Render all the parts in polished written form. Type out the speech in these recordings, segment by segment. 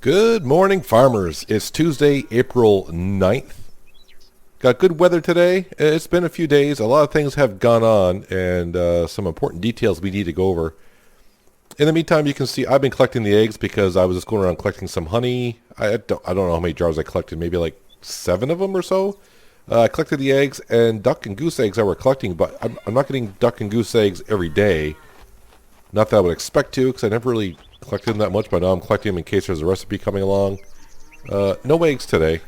Good morning, farmers. It's Tuesday, April 9th. Got good weather today. It's been a few days. A lot of things have gone on, and some important details we need to go over. In the meantime, you can see I've been collecting the eggs because I was just going around collecting some honey. I don't know how many jars I collected, maybe like 7 of them or so. I collected the eggs, and duck and goose eggs I were collecting, but I'm not getting duck and goose eggs every day. Not that I would expect to, because I never really collected them that much, but now I'm collecting them in case there's a recipe coming along. No eggs today.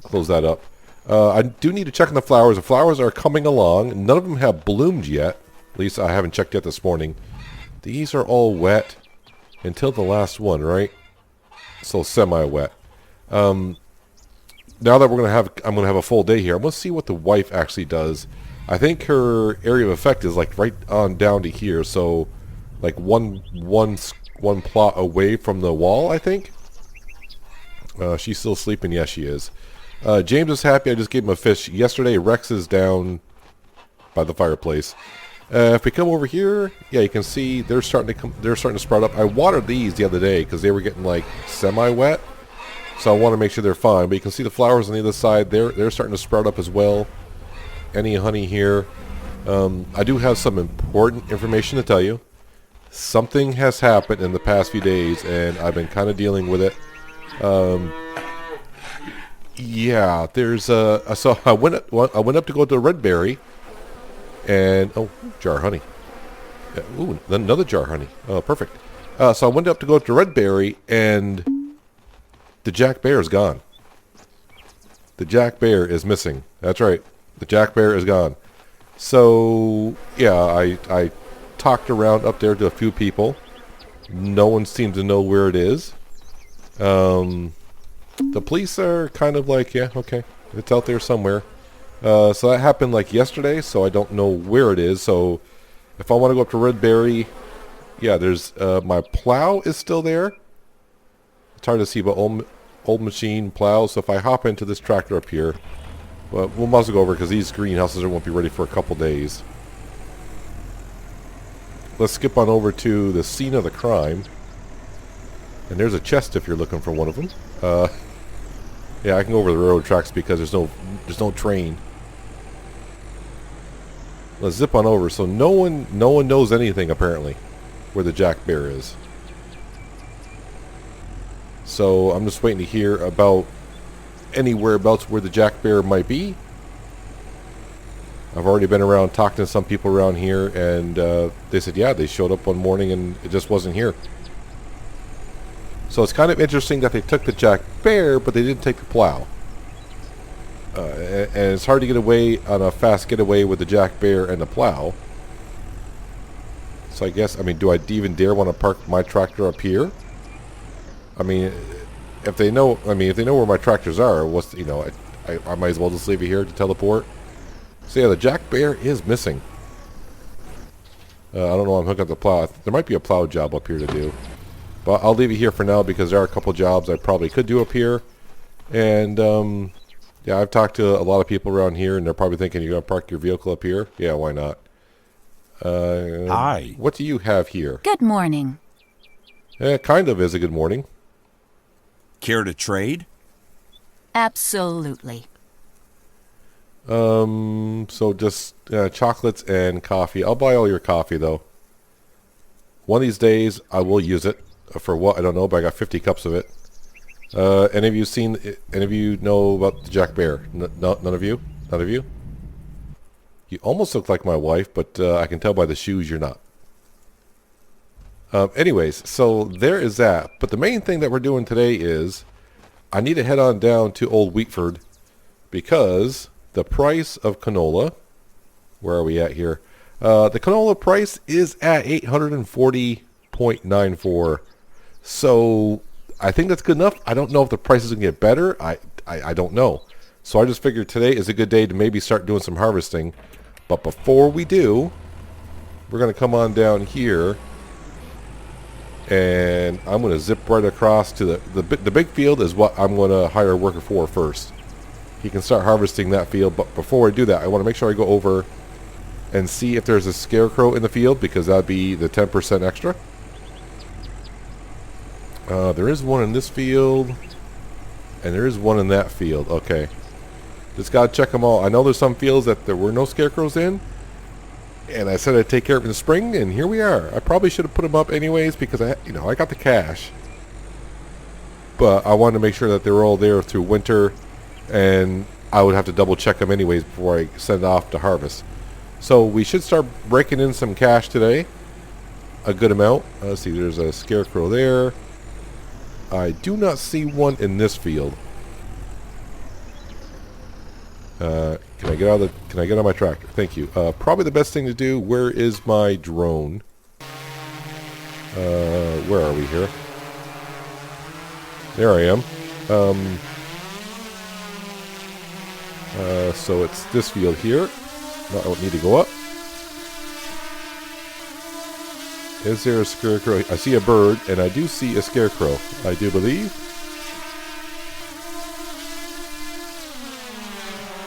Close that up. I do need to check on the flowers. The flowers are coming along. None of them have bloomed yet. At least I haven't checked yet this morning. These are all wet until the last one, right? So semi-wet. Now that I'm gonna have a full day here. I'm gonna see what the wife actually does. I think her area of effect is like right on down to here, so like one plot away from the wall, I think. She's still sleeping. Yes, she is. James is happy. I just gave him a fish yesterday. Rex is down by the fireplace. If we come over here, yeah, you can see they're starting to sprout up. I watered these the other day because they were getting like semi-wet, so I want to make sure they're fine. But you can see the flowers on the other side. They're starting to sprout up as well. Any honey here? I do have some important information to tell you. Something has happened in the past few days, and I've been kind of dealing with it. Yeah, there's so I went up to go to Red Berry, and jar of honey. Ooh, another jar of honey. Oh, perfect. So I went up to go to Red Berry, and the Jack Bear is gone. The Jack Bear is missing. That's right. The Jack Bear is gone. So yeah, I talked around up there to a few people. No one seemed to know where it is. The police are kind of like, yeah, okay, it's out there somewhere. So that happened like yesterday, so I don't know where it is. So if I want to go up to Red Berry, yeah, there's my plow is still there. It's hard to see, but old machine plow. So if I hop into this tractor up here, well, we'll must go over because these greenhouses won't be ready for a couple days. Let's skip on over to the scene of the crime. And there's a chest if you're looking for one of them. Yeah, I can go over the railroad tracks because there's no train. Let's zip on over. So no one knows anything apparently where the Jack Bear is. So I'm just waiting to hear about anywhere else where the Jack Bear might be. I've already been around talking to some people around here, and they said, yeah, they showed up one morning and it just wasn't here. So it's kind of interesting that they took the Jack Bear, but they didn't take the plow. And it's hard to get away on a fast getaway with the Jack Bear and the plow. So I guess, do I even dare want to park my tractor up here? If they know where my tractors are, I might as well just leave it here to teleport. So yeah, the Jack Bear is missing. I don't know. I'm hooking up the plow. There might be a plow job up here to do, but I'll leave it here for now because there are a couple jobs I probably could do up here. And yeah, I've talked to a lot of people around here, and they're probably thinking, "You're gonna park your vehicle up here?" Yeah, why not? Hi. What do you have here? Good morning. Kind of is a good morning. Care to trade? Absolutely. So just chocolates and coffee. I'll buy all your coffee though. One of these days I will use it. For what? I don't know, but I got 50 cups of it. Any of you know about the Jack Bear? None of you? None of you? You almost look like my wife, but I can tell by the shoes you're not. Anyways, so there is that. But the main thing that we're doing today is I need to head on down to Old Wheatford because the price of canola, where are we at here? The canola price is at 840.94. So I think that's good enough. I don't know if the price is going to get better. I don't know. So I just figured today is a good day to maybe start doing some harvesting. But before we do, we're going to come on down here. And I'm going to zip right across to the big field is what I'm going to hire a worker for first. He can start harvesting that field. But before I do that, I want to make sure I go over and see if there's a scarecrow in the field because that'd be the 10% extra. There is one in this field, and there is one in that field. Okay. Just gotta check them all. I know there's some fields that there were no scarecrows in, and I said I'd take care of it in the spring, and here we are. I probably should have put them up anyways because I got the cash. But I wanted to make sure that they were all there through winter, and I would have to double check them anyways before I send off to harvest. So we should start breaking in some cash today. A good amount. Let's see, there's a scarecrow there. I do not see one in this field. Can I get on my tractor? Thank you. Probably the best thing to do. Where is my drone? Where are we here? There I am. So it's this field here. No, I don't need to go up. Is there a scarecrow? I see a bird, and I do see a scarecrow. I do believe.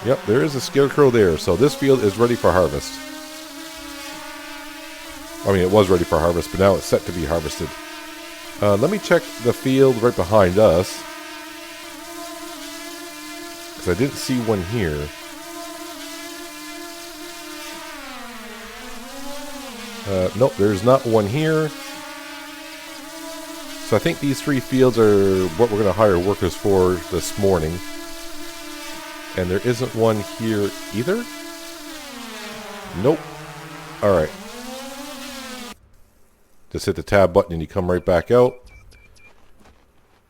Yep, there is a scarecrow there. So this field is ready for harvest. I mean, it was ready for harvest, but now it's set to be harvested. Let me check the field right behind us, because I didn't see one here. Nope, there's not one here. So I think these 3 fields are what we're going to hire workers for this morning. And there isn't one here either? Nope. Alright. Just hit the tab button and you come right back out.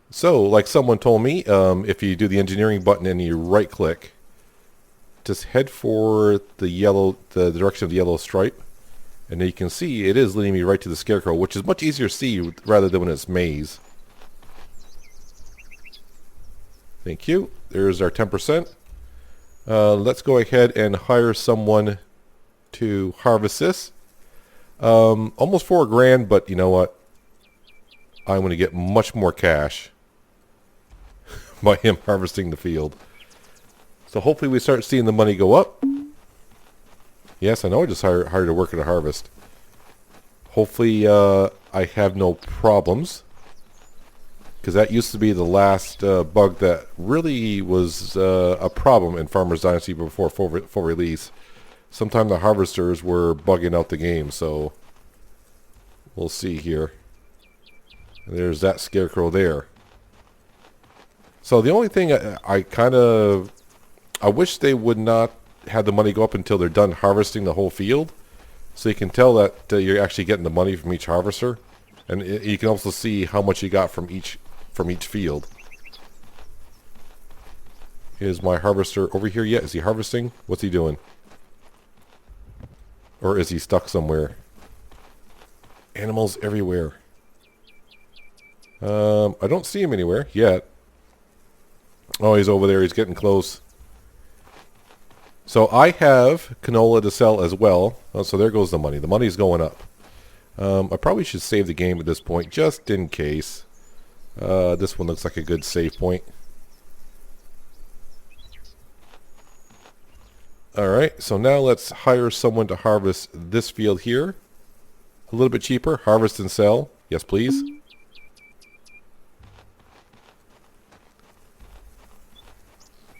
So, like someone told me, if you do the engineering button and you right click, just head for the direction of the yellow stripe. And you can see it is leading me right to the scarecrow, which is much easier to see rather than when it's maze. Thank you. There's our 10%. Let's go ahead and hire someone to harvest this. Almost $4 grand, but you know what? I'm going to get much more cash by him harvesting the field. So hopefully we start seeing the money go up. Yes, I know I just hired a worker to harvest. Hopefully I have no problems. Because that used to be the last bug that really was a problem in Farmers Dynasty before full release. Sometimes the harvesters were bugging out the game, so we'll see here. And there's that scarecrow there. So the only thing I wish they would not have the money go up until they're done harvesting the whole field, so you can tell that you're actually getting the money from each harvester, and you can also see how much you got from each field. Is my harvester over here yet? Is he harvesting? What's he doing? Or is he stuck somewhere? Animals everywhere. I don't see him anywhere yet. Oh, he's over there. He's getting close. So I have canola to sell as well. Oh, so there goes the money. The money's going up. I probably should save the game at this point, just in case. This one looks like a good save point. Alright, so now let's hire someone to harvest this field here. A little bit cheaper. Harvest and sell. Yes, please.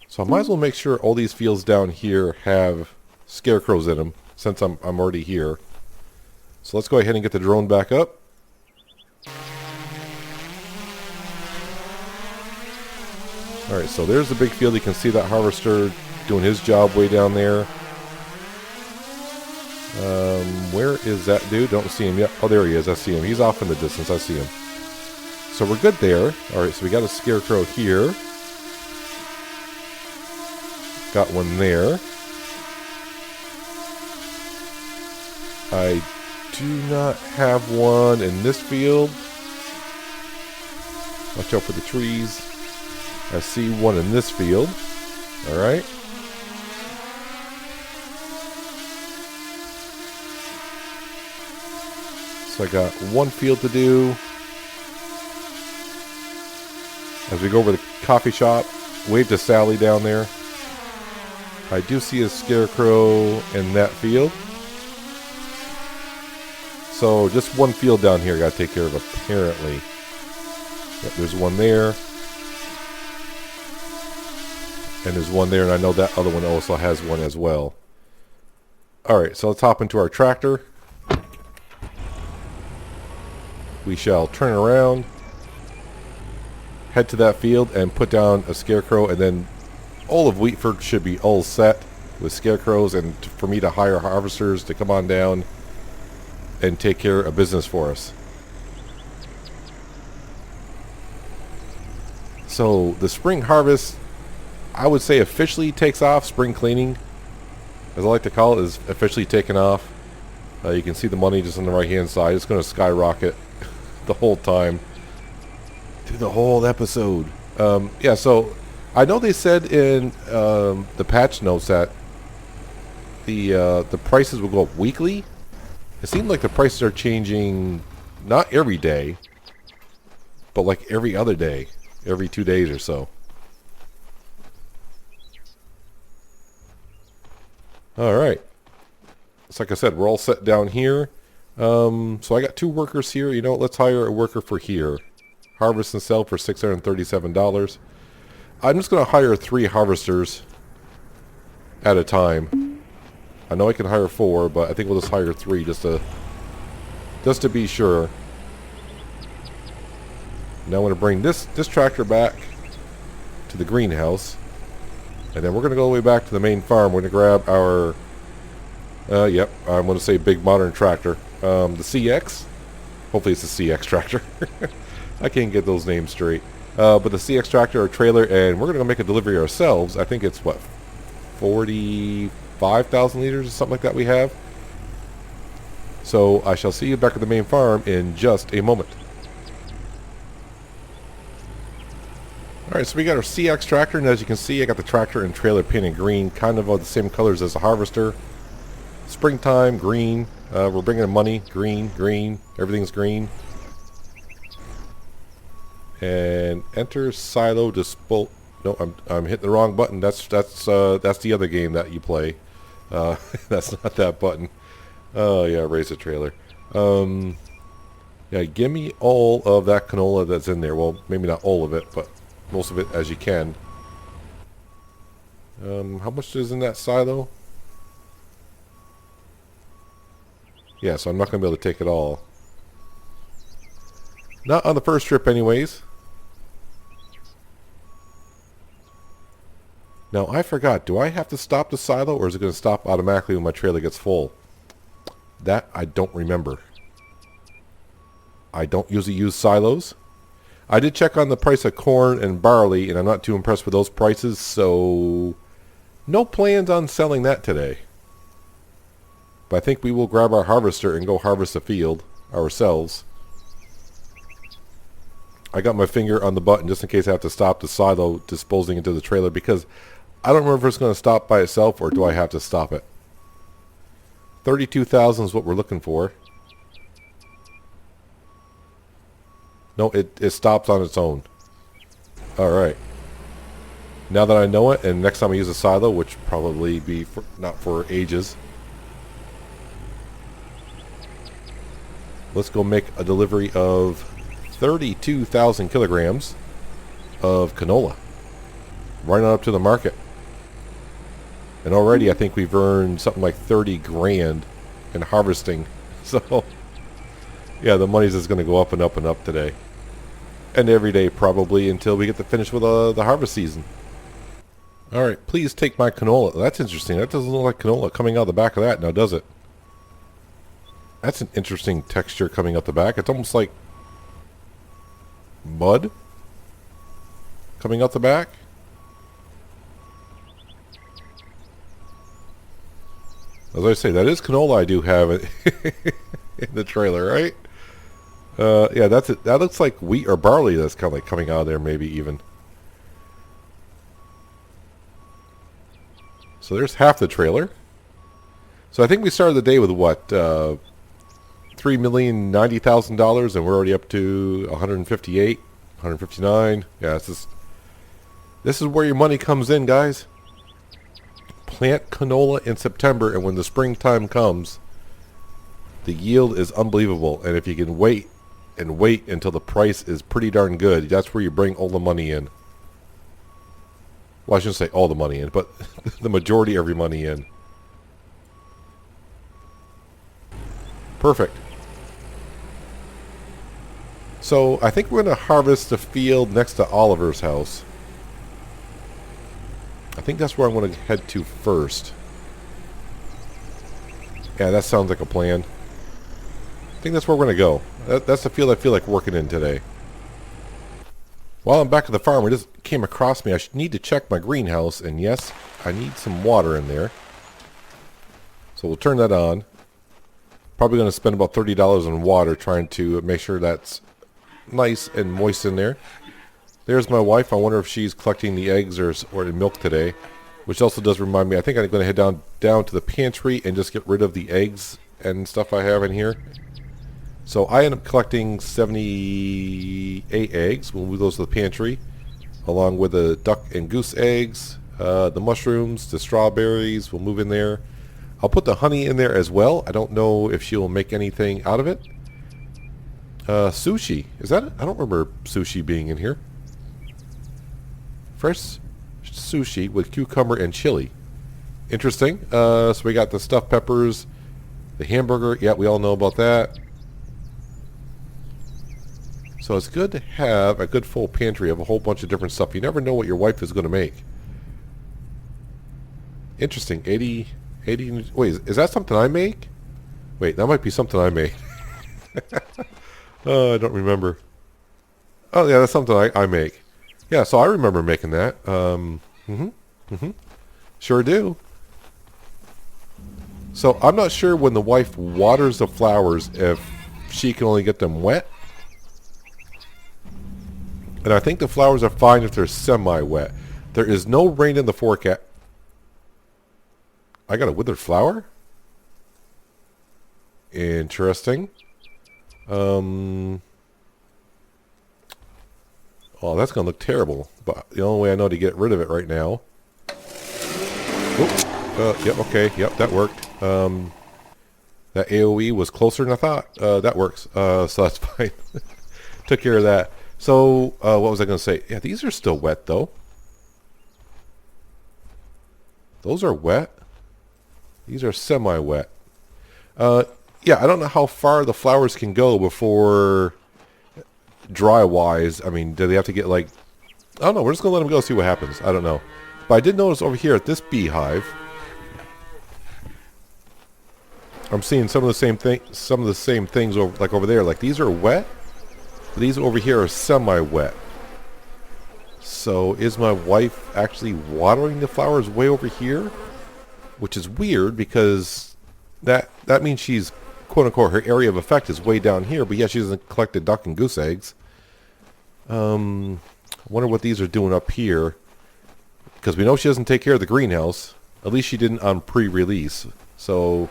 So I might as well make sure all these fields down here have scarecrows in them, since I'm already here. So let's go ahead and get the drone back up. Alright, so there's the big field. You can see that harvester doing his job way down there. Where is that dude? Don't see him yet. Oh, there he is. I see him. He's off in the distance. I see him. So we're good there. Alright, so we got a scarecrow here. Got one there. I do not have one in this field. Watch out for the trees. I see one in this field. Alright. So I got one field to do. As we go over the coffee shop, wave to Sally down there. I do see a scarecrow in that field. So just one field down here I gotta take care of apparently. Yep, there's one there. And there's one there, and I know that other one also has one as well. Alright, so let's hop into our tractor. We shall turn around, head to that field, and put down a scarecrow, and then all of Wheatford should be all set with scarecrows, and for me to hire harvesters to come on down and take care of business for us. So the spring harvest, I would say, officially takes off. Spring cleaning, as I like to call it, is officially taken off. You can see the money just on the right hand side. It's going to skyrocket the whole time through the whole episode. Yeah, so I know they said in the patch notes that the prices will go up weekly. It seems like the prices are changing not every day, but like every other day, every 2 days or so. Alright. So like I said, we're all set down here. So I got 2 workers here. You know what? Let's hire a worker for here. Harvest and sell for $637. I'm just going to hire 3 harvesters at a time. I know I can hire 4, but I think we'll just hire 3 just to be sure. Now I'm going to bring this tractor back to the greenhouse. And then we're going to go all the way back to the main farm. We're going to grab our, yep, I'm going to say big modern tractor. The CX. Hopefully it's a CX tractor. I can't get those names straight. But the CX tractor or trailer, and we're going to go make a delivery ourselves. I think it's, what, 45,000 liters or something like that we have. So I shall see you back at the main farm in just a moment. Alright, so we got our CX tractor, and as you can see, I got the tractor and trailer painted green, kind of all the same colors as the harvester. Springtime, green. We're bringing in money, green, green. Everything's green. And enter silo dispose. No, I'm hitting the wrong button. That's the other game that you play. That's not that button. Oh yeah, raise the trailer. Yeah, give me all of that canola that's in there. Well, maybe not all of it, but most of it as you can. How much is in that silo? Yeah, so I'm not going to be able to take it all. Not on the first trip anyways. Now, I forgot. Do I have to stop the silo, or is it going to stop automatically when my trailer gets full? That I don't remember. I don't usually use silos. I did check on the price of corn and barley, and I'm not too impressed with those prices, so no plans on selling that today. But I think we will grab our harvester and go harvest the field ourselves. I got my finger on the button just in case I have to stop the silo disposing into the trailer, because I don't remember if it's going to stop by itself or do I have to stop it. 32,000 is what we're looking for. No, it stops on its own. Alright. Now that I know it, and next time I use a silo, which probably be not for ages, let's go make a delivery of 32,000 kilograms of canola. Right on up to the market. And already I think we've earned something like 30 grand in harvesting. So, yeah, the money's just going to go up and up and up today. And every day probably until we get to finish with the harvest season. Alright, please take my canola. That's interesting. That doesn't look like canola coming out the back of that now, does it? That's an interesting texture coming out the back. It's almost like mud coming out the back. As I say, that is canola I do have it in the trailer, right? Yeah, that's it. That looks like wheat or barley that's kind of like coming out of there, maybe even. So there's half the trailer. So I think we started the day with what, $3,090,000, and we're already up to 158, 159. Yeah, this is where your money comes in, guys. Plant canola in September, and when the springtime comes, the yield is unbelievable. And if you can wait and wait until the price is pretty darn good. That's where you bring all the money in. Well, I shouldn't say all the money in, but the majority of your money in. Perfect. So I think we're going to harvest the field next to Oliver's house. I think that's where I'm going to head to first. Yeah, that sounds like a plan. I think that's where we're going to go. That's the field I feel like working in today. While I'm back at the farm, it just came across me. I need to check my greenhouse, and yes, I need some water in there. So we'll turn that on. Probably going to spend about $30 on water trying to make sure that's nice and moist in there. There's my wife. I wonder if she's collecting the eggs or the milk today, which also does remind me, I think I'm going to head down to the pantry and just get rid of the eggs and stuff I have in here. So I end up collecting 78 eggs. We'll move those to the pantry, along with the duck and goose eggs, the mushrooms, the strawberries. We'll move in there. I'll put the honey in there as well. I don't know if she'll make anything out of it. Sushi. Is that it? I don't remember sushi being in here. Fresh sushi with cucumber and chili. Interesting. So we got the stuffed peppers, the hamburger. Yeah, we all know about that. So it's good to have a good full pantry of a whole bunch of different stuff. You never know what your wife is going to make. Interesting. 80... Wait, is that something I make? Wait, that might be something I made. Oh, I don't remember. Oh, yeah, that's something I make. Yeah, so I remember making that. Sure do. So I'm not sure when the wife waters the flowers if she can only get them wet. And I think the flowers are fine if they're semi-wet. There is no rain in the forecast. I got a withered flower? Interesting. Oh, that's going to look terrible. But the only way I know to get rid of it right now. Yep, okay. Yep, that worked. That AoE was closer than I thought. That works. So that's fine. Took care of that. So, what was I going to say? Yeah, these are still wet, though. Those are wet. These are semi-wet. Yeah, I don't know how far the flowers can go before dry-wise. I mean, do they have to get, like... I don't know. We're just going to let them go, see what happens. I don't know. But I did notice over here at this beehive, I'm seeing some of the same things over, like over there. Like, these are wet. These over here are semi-wet. So is my wife actually watering the flowers way over here? Which is weird because that means she's, quote-unquote, her area of effect is way down here. But yeah, she doesn't collect the duck and goose eggs. I wonder what these are doing up here. Because we know she doesn't take care of the greenhouse. At least she didn't on pre-release. So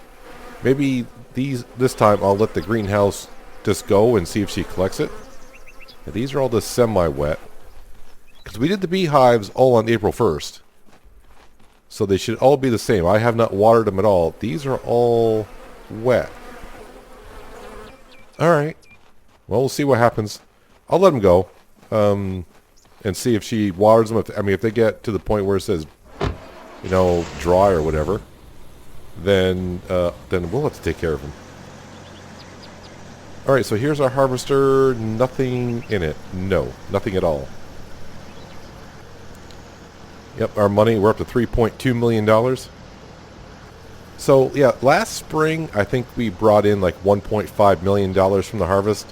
maybe this time I'll let the greenhouse just go and see if she collects it. Now, these are all the semi-wet. Because we did the beehives all on April 1st. So they should all be the same. I have not watered them at all. These are all wet. Alright. Well, we'll see what happens. I'll let them go. And see if she waters them. If they get to the point where it says, you know, dry or whatever, then we'll have to take care of them. Alright, so here's our harvester. Nothing in it. No, nothing at all. Yep, our money, we're up to $3.2 million. So, yeah, last spring, I think we brought in like $1.5 million from the harvest.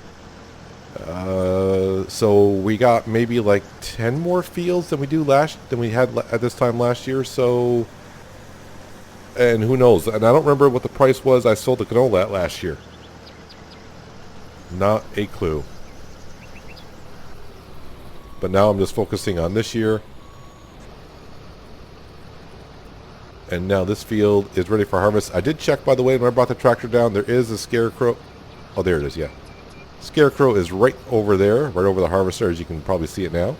So we got maybe like 10 more fields than we had at this time last year. So, and who knows? And I don't remember what the price was I sold the canola at last year. Not a clue. But now I'm just focusing on this year. And now this field is ready for harvest. I did check, by the way, when I brought the tractor down, there is a scarecrow. Oh, there it is, yeah. Scarecrow is right over there, right over the harvester, as you can probably see it now.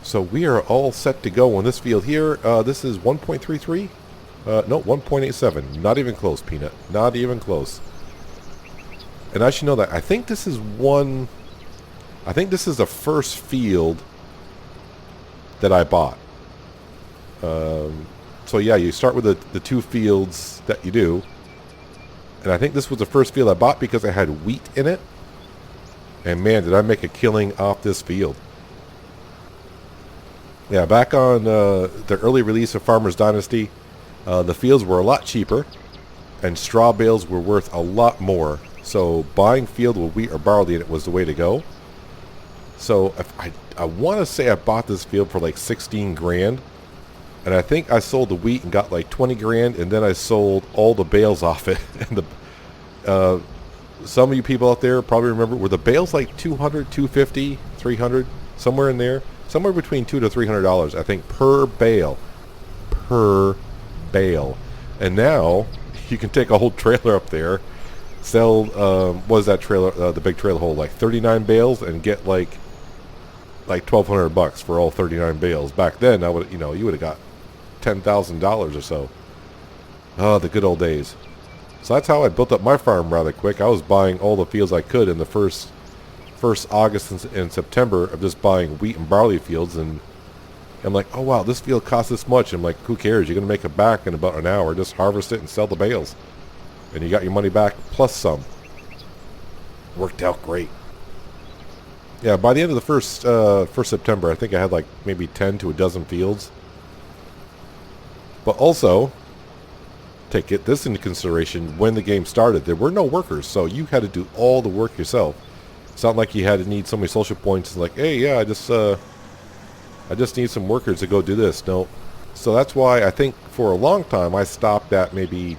So we are all set to go on this field here. This is 1.33. No, 1.87. Not even close, Peanut. Not even close. And I should know that. I think this is the first field that I bought. So yeah, you start with the two fields that you do. And I think this was the first field I bought because it had wheat in it. And man, did I make a killing off this field. Yeah, back on the early release of Farmer's Dynasty, the fields were a lot cheaper. And straw bales were worth a lot more. So buying field with wheat or barley in it was the way to go. So if I want to say I bought this field for like 16 grand. And I think I sold the wheat and got like 20 grand. And then I sold all the bales off it. And some of you people out there probably remember, were the bales like 200, 250, 300, somewhere in there? Somewhere between $200 to $300, I think, per bale. Per bale. And now you can take a whole trailer up there, sell, what is that trailer, the big trailer hold, like 39 bales and get like $1,200 for all 39 bales. Back then, you would have got $10,000 or so. Oh, the good old days. So that's how I built up my farm rather quick. I was buying all the fields I could in the first August and September of just buying wheat and barley fields. And I'm like, oh wow, this field costs this much. I'm like, who cares? You're going to make it back in about an hour. Just harvest it and sell the bales. And you got your money back plus some. Worked out great. Yeah, by the end of the first September, I think I had like maybe 10 to a dozen fields. But also, take this into consideration, when the game started, there were no workers, so you had to do all the work yourself. It's not like you had to need so many social points. It's like, hey, yeah, I just need some workers to go do this. No. So that's why I think for a long time I stopped at maybe,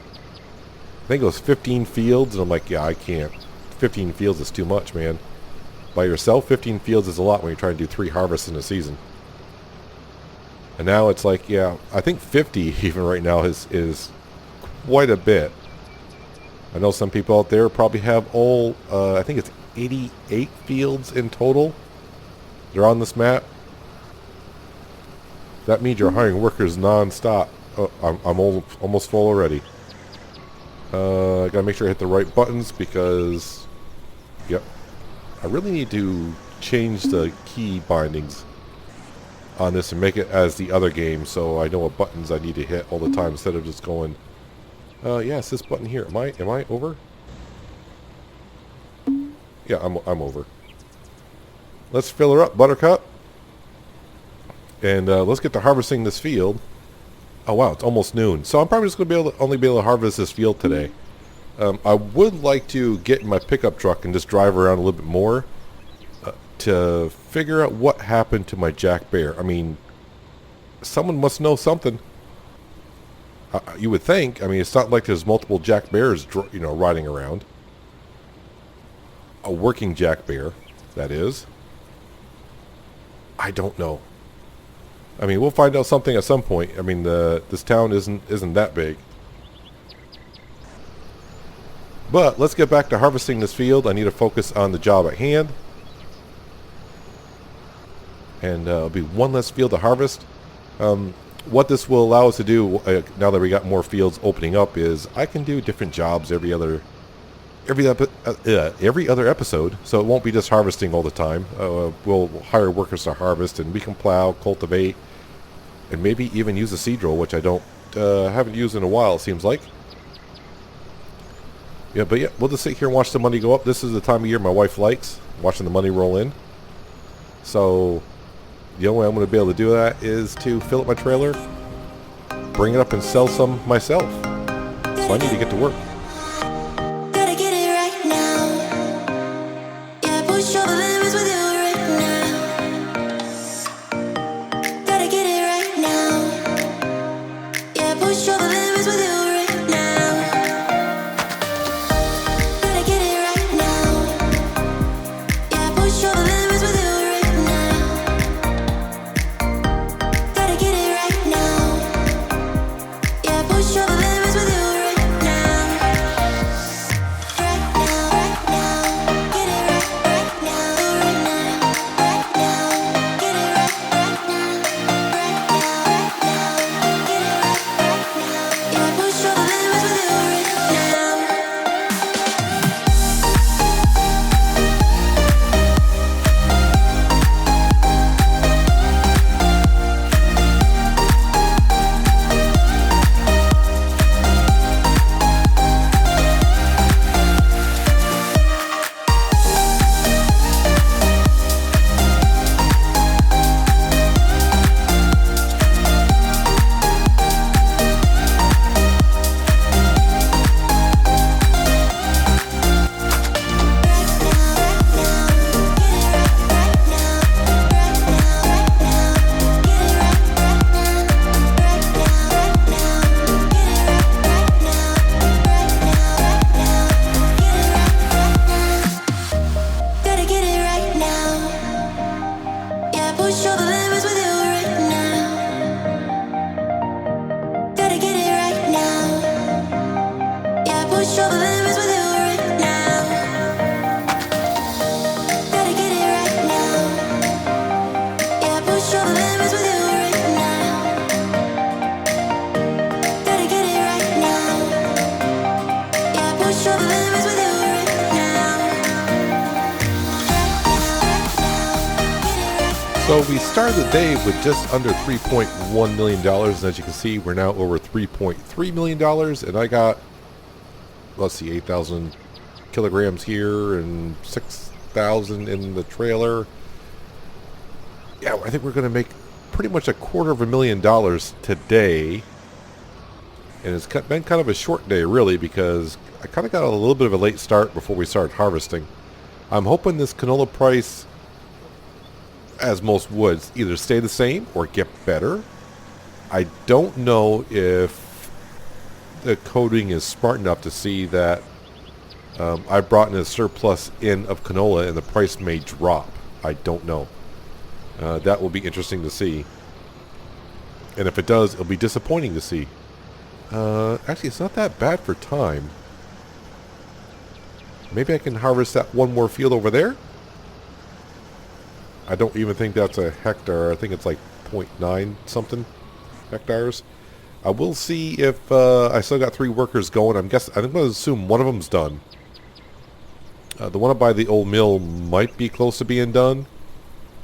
I think it was 15 fields, and I'm like, yeah, I can't. 15 fields is too much, man. By yourself, 15 fields is a lot when you're trying to do 3 harvests in a season. And now it's like, yeah, I think 50 even right now is quite a bit. I know some people out there probably have all, I think it's 88 fields in total. They're on this map. That means you're hiring workers non-stop. Oh, I'm almost full already. I gotta make sure I hit the right buttons because, yep, I really need to change the key bindings on this and make it as the other game, so I know what buttons I need to hit all the time instead of just going, yeah, it's this button here. Am I over? Yeah, I'm over. Let's fill her up, Buttercup. And let's get to harvesting this field. Oh wow, it's almost noon. So I'm probably just going to only be able to harvest this field today. I would like to get in my pickup truck and just drive around a little bit more to figure out what happened to my Jack Bear. I mean, someone must know something. You would think. I mean, it's not like there's multiple Jack Bears, riding around. A working Jack Bear, that is. I don't know. I mean, we'll find out something at some point. I mean, this town isn't that big. But let's get back to harvesting this field. I need to focus on the job at hand. And it'll be one less field to harvest. What this will allow us to do, now that we got more fields opening up, is I can do different jobs every other episode. So it won't be just harvesting all the time. We'll hire workers to harvest, and we can plow, cultivate, and maybe even use a seed drill, which I haven't used in a while, it seems like. Yeah, but yeah, we'll just sit here and watch the money go up. This is the time of year my wife likes, watching the money roll in. So the only way I'm going to be able to do that is to fill up my trailer, bring it up and sell some myself. So I need to get to work. push over limits with you right now. Gotta get it right now. Yeah, push over limits with you right now. Gotta get it right now. Yeah, push over limits with you right now. So we started the day with just under $3.1 million, and as you can see, we're now over $3.3 million, and I got, let's see, 8,000 kilograms here and 6,000 in the trailer. Yeah, I think we're going to make pretty much $250,000 today, and it's been kind of a short day, really, because I kind of got a little bit of a late start before we started harvesting. I'm hoping this canola price, as most would, either stay the same or get better. I don't know if the coding is smart enough to see that I brought in a surplus in of canola and the price may drop. I don't know. That will be interesting to see. And if it does, it'll be disappointing to see. Actually, it's not that bad for time. Maybe I can harvest that one more field over there. I don't even think that's a hectare. I think it's like 0.9 something hectares. I will see if I still got 3 workers going. I'm going to assume one of them's done. The one up by the old mill might be close to being done.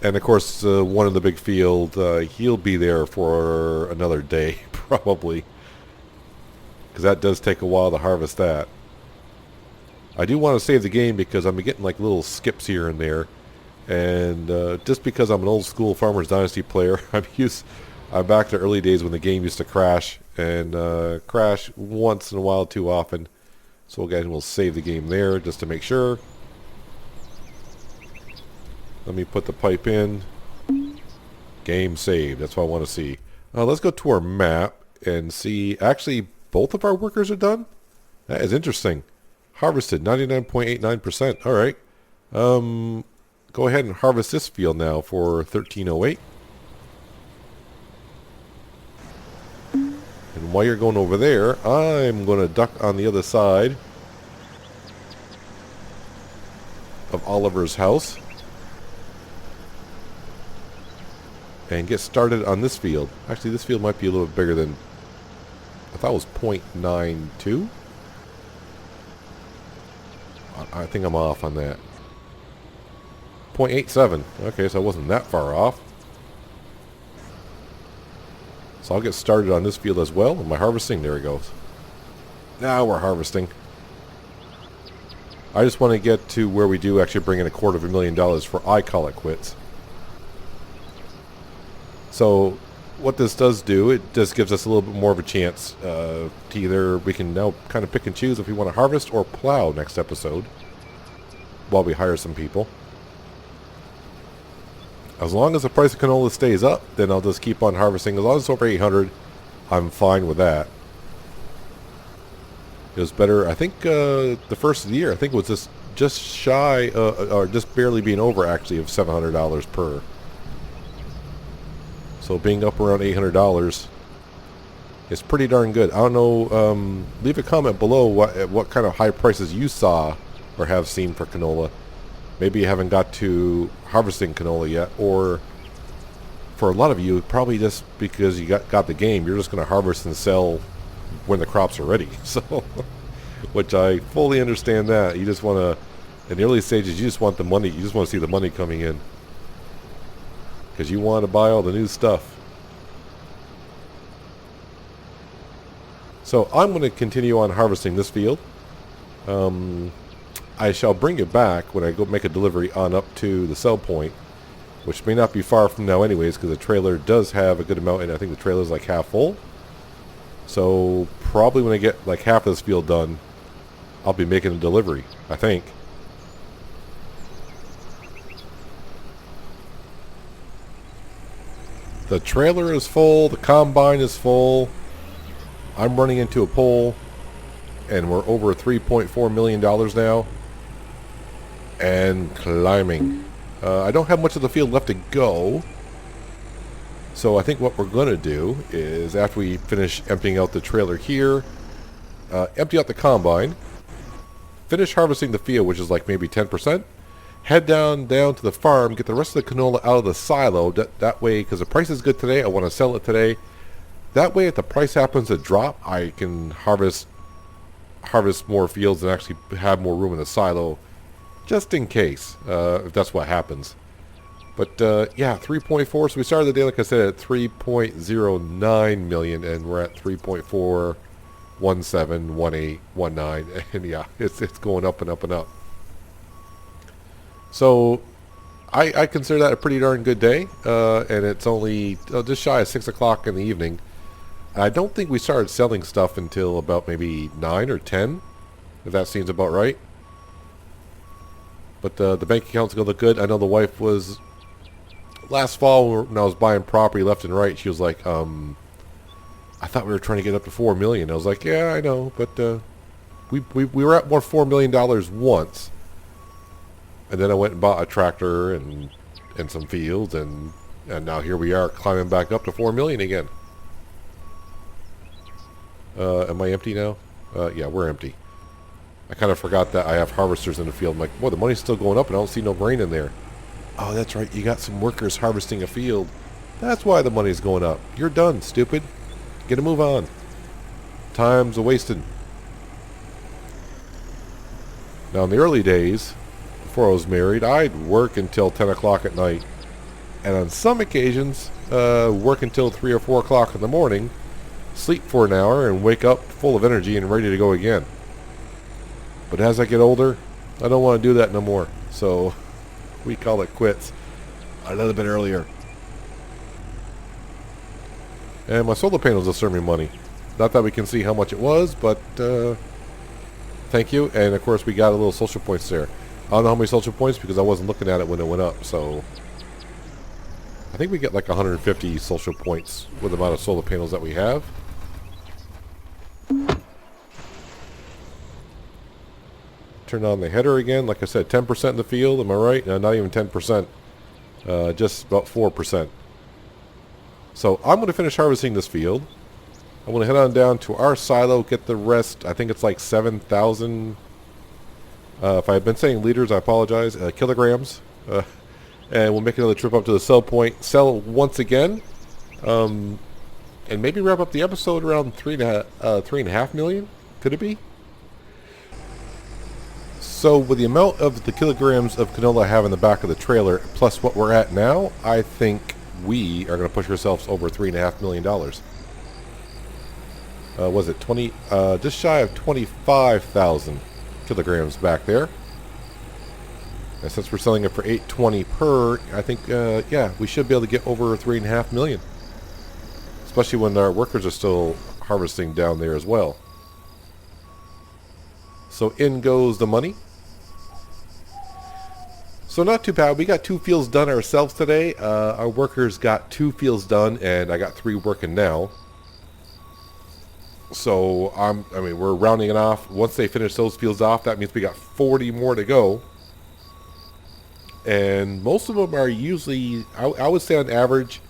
And of course, one in the big field, he'll be there for another day, probably. Because that does take a while to harvest that. I do want to save the game because I'm getting like little skips here and there. And just because I'm an old school Farmers Dynasty player, I'm back to early days when the game used to crash, and crash once in a while too often. So again, we'll save the game there just to make sure. Let me put the pipe in. Game saved. That's what I want to see. Let's go to our map and see. Actually, both of our workers are done. That is interesting. Harvested 99.89%. All right. Go ahead and harvest this field now for 1308. And while you're going over there, I'm going to duck on the other side of Oliver's house and get started on this field. Actually, this field might be a little bit bigger than I thought it was 0.92. I think I'm off on that. 0.87. Okay, so I wasn't that far off. So I'll get started on this field as well. Am I harvesting? There it goes. Now we're harvesting. I just want to get to where we do actually bring in $250,000 for I call it quits. So what this does do, it just gives us a little bit more of a chance to either, we can now kind of pick and choose if we want to harvest or plow next episode while we hire some people. As long as the price of canola stays up, then I'll just keep on harvesting. As long as it's over 800, I'm fine with that. It was better, I think, the first of the year, I think it was just shy, or just barely being over, actually, of $700 per. So being up around $800 is pretty darn good. I don't know, leave a comment below what kind of high prices you saw or have seen for canola. Maybe you haven't got to harvesting canola yet, or for a lot of you, probably just because you got the game, you're just going to harvest and sell when the crops are ready. So, which I fully understand that. You just want to, in the early stages, you just want the money. You just want to see the money coming in because you want to buy all the new stuff. So I'm going to continue on harvesting this field. I shall bring it back when I go make a delivery on up to the sell point, which may not be far from now anyways, because the trailer does have a good amount, and I think the trailer is like half full. So probably when I get like half of this field done, I'll be making a delivery, I think. The trailer is full, the combine is full. I'm running into a pole, and we're over $3.4 million now. And climbing. I don't have much of the field left to go. So I think what we're going to do is, after we finish emptying out the trailer here, empty out the combine, finish harvesting the field, which is like maybe 10%. Head down to the farm, get the rest of the canola out of the silo. That way, because the price is good today, I want to sell it today. That way, if the price happens to drop, I can harvest more fields and actually have more room in the silo, just in case, if that's what happens. But yeah, 3.4. So we started the day, like I said, at 3.09 million, and we're at 3.4171819, and yeah, it's going up and up and up. So I consider that a pretty darn good day, and it's only just shy of 6 o'clock in the evening. I don't think we started selling stuff until about maybe 9 or 10, if that seems about right. But the bank account's going to look good. I know the wife was, last fall when I was buying property left and right, she was like, I thought we were trying to get up to $4 million. I was like, yeah, I know, but we were at $4 million once. And then I went and bought a tractor and some fields, and now here we are climbing back up to $4 million again. Am I empty now? Yeah, we're empty. I kind of forgot that I have harvesters in the field. I'm like, boy, the money's still going up and I don't see no grain in there. Oh, that's right. You got some workers harvesting a field. That's why the money's going up. You're done, stupid. Get a move on. Time's a-wasted. Now, in the early days, before I was married, I'd work until 10 o'clock at night. And on some occasions, work until 3 or 4 o'clock in the morning, sleep for an hour, and wake up full of energy and ready to go again. But as I get older, I don't want to do that no more. So we call it quits a little bit earlier. And my solar panels will serve me money. Not that we can see how much it was, but thank you. And of course we got a little social points there. I don't know how many social points because I wasn't looking at it when it went up. So I think we get like 150 social points with the amount of solar panels that we have. Turn on the header again. Like I said, 10% in the field. Am I right? No, not even 10%. Just about 4%. So I'm going to finish harvesting this field. I'm going to head on down to our silo, get the rest. I think it's like 7,000. If I've been saying liters, I apologize. Kilograms. And we'll make another trip up to the sell point. Sell once again. And maybe wrap up the episode around 3.5 million. Could it be? So with the amount of the kilograms of canola I have in the back of the trailer, plus what we're at now, I think we are going to push ourselves over $3.5 million. Was it 20? Just shy of 25,000 kilograms back there. And since we're selling it for $8.20 per, I think yeah, we should be able to get over $3.5 million. Especially when our workers are still harvesting down there as well. So in goes the money. So not too bad. We got 2 fields done ourselves today. Our workers got 2 fields done, and I got 3 working now. So I mean, we're rounding it off. Once they finish those fields off, that means we got 40 more to go. And most of them are usually, I would say on average,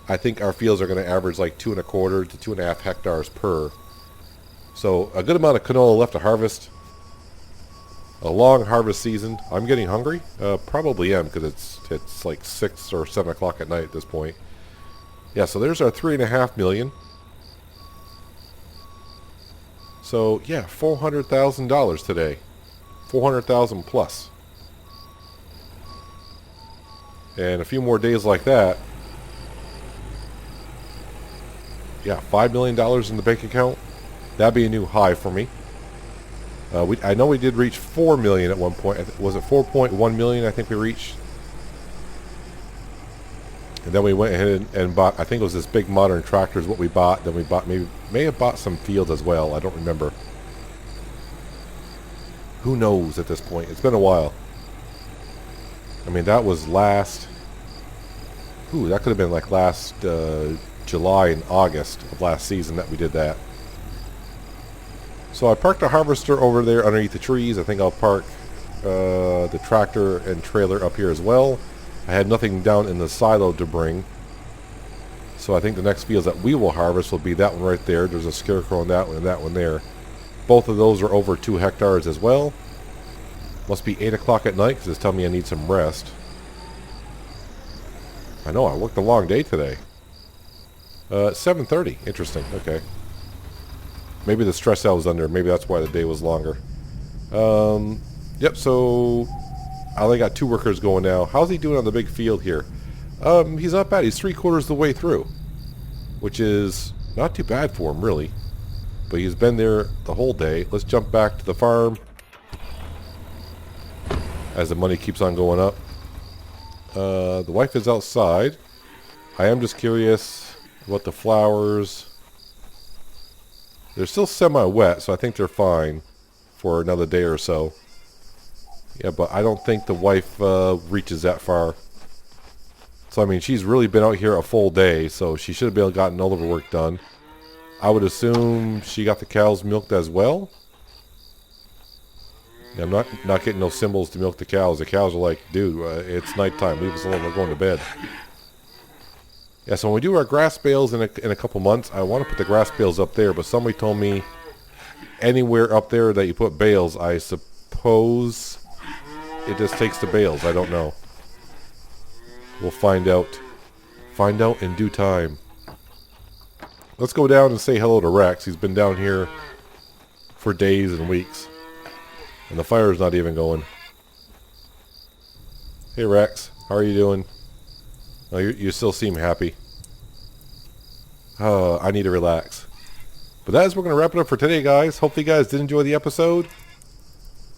I think our fields are going to average like 2.25 to 2.5 hectares per. So a good amount of canola left to harvest. A long harvest season. I'm getting hungry. Probably am because it's like 6 or 7 o'clock at night at this point. Yeah, so there's our $3.5 million. So yeah, $400,000 today. 400,000 plus. And a few more days like that. Yeah, $5 million in the bank account. That'd be a new high for me. I know we did reach 4 million at one point. Was it 4.1 million? I think we reached. And then we went ahead and bought. I think it was this big modern tractor is what we bought. Then we bought may have bought some fields as well. I don't remember. Who knows at this point? It's been a while. I mean, that was last. That could have been like last July and August of last season that we did that. So I parked a harvester over there underneath the trees. I think I'll park the tractor and trailer up here as well. I had nothing down in the silo to bring. So I think the next fields that we will harvest will be that one right there. There's a scarecrow on that one and that one there. Both of those are over 2 hectares as well. Must be 8 o'clock at night because it's telling me I need some rest. I know, I worked a long day today. 7:30. Interesting. Okay. Maybe the stress I was under. Maybe that's why the day was longer. Yep, so I only got 2 workers going now. How's he doing on the big field here? He's not bad. He's 3/4 the way through, which is not too bad for him, really. But he's been there the whole day. Let's jump back to the farm as the money keeps on going up. The wife is outside. I am just curious about the flowers. They're still semi-wet, so I think they're fine for another day or so. Yeah, but I don't think the wife reaches that far. So, I mean, she's really been out here a full day, so she should have been gotten all of her work done. I would assume she got the cows milked as well. Yeah, I'm not getting no symbols to milk the cows. The cows are like, dude, it's nighttime. Leave us alone. We're going to bed. Yeah, so when we do our grass bales in a couple months, I want to put the grass bales up there, but somebody told me anywhere up there that you put bales, I suppose it just takes the bales. I don't know. We'll find out. Find out in due time. Let's go down and say hello to Rex. He's been down here for days and weeks. And the fire's not even going. Hey Rex, how are you doing? Oh, you still seem happy. I need to relax. But that is where we're going to wrap it up for today, guys. Hopefully you guys did enjoy the episode.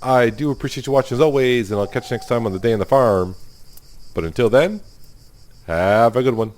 I do appreciate you watching as always, and I'll catch you next time on The Day on the Farm. But until then, have a good one.